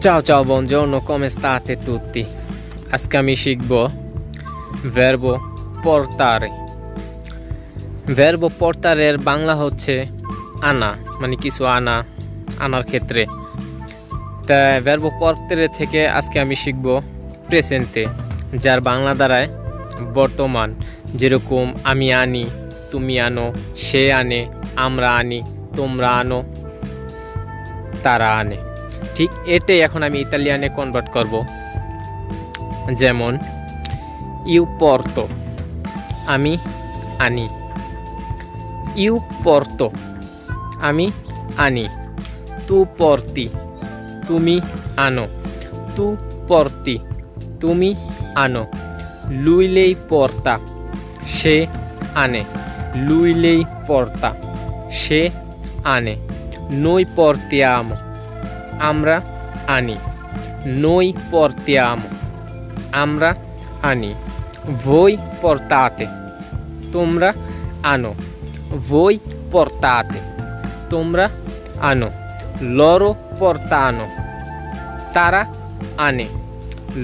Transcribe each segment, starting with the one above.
Ciao ciao, buongiorno, come state tutti? আজকে আমি শিখব verbo portare। verbo portare এর বাংলা হচ্ছে আনা, মানে কিছু আনা, আনার ক্ষেত্রে। তা verbo portare থেকে আজকে আমি শিখব প্রেজেন্টে, যার বাংলা দাঁড়ায় বর্তমান। যেরকম আমি আনি, তুমি আনো, সে আনে, আমরা আনি, তোমরা আনো, তারা আনে। ঠিক এটাই এখন আমি ইতালিয়ানে কনভার্ট করব। যেমন ইউ পর্তো, আমি আনি। ইউ পর্তো, আমি আনি। তু পর্তি, তুমি আনো। তু পর্তি, তুমি আনো। lui lei porta, সে আনে। lui lei porta, সে আনে। noi portiamo, আমরা আনি। noi portiamo, আমরা আনি। voi portate, তোমরা আনো। voi portate, তোমরা আনো। loro portano, তারা আনে।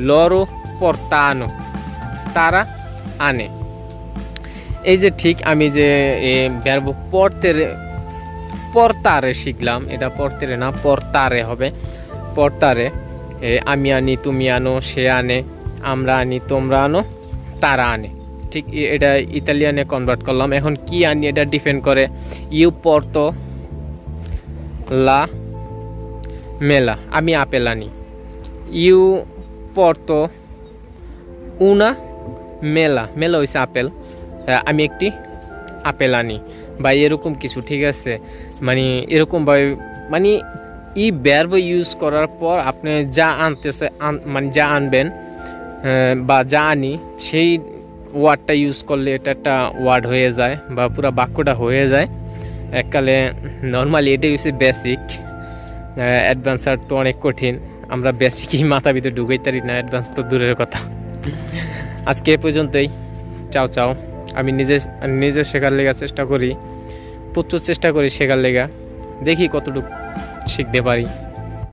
loro portano, তারা আনে। এই যে ঠিক আমি যে verbo portare শিখলাম, এটা portare না, portare হবে। portare আমি আনি, তুমি আনো, সে আনে, আমরা আনি, তোমরা আনো, তারা আনে। ঠিক এটা ইতালিয়ানে কনভার্ট করলাম। এখন কি আনি এটা ডিপেন্ড করে। ইউ porto la mela, আমি আপেল আনি। ইউ porto una mela, মেলা হইছে আপেল, আমি একটি আপেল আনি, বা এরকম কিছু। ঠিক আছে, মানে এরকম ভাবে, মানে এই ভার্ব ইউজ করার পর আপনি যা আনতেছে, মানে যা আনবেন বা যা আনি, সেই ওয়ার্ডটা ইউজ করলে এটা একটা ওয়ার্ড হয়ে যায়, বা পুরো বাক্যটা হয়ে যায় এককালে। নর্মালি এটাই হচ্ছে বেসিক। অ্যাডভান্সার তো অনেক কঠিন, আমরা বেসিকই মাথা ভিতরে ঢুকাইতে পারি না, অ্যাডভান্স তো দূরের কথা। আজকে এ পর্যন্তই। চাও চাও। আমি নিজে শেখার লেগা চেষ্টা করি, প্রচুর চেষ্টা করি শেখার লেগা। দেখি কতটুকু শিখতে পারি।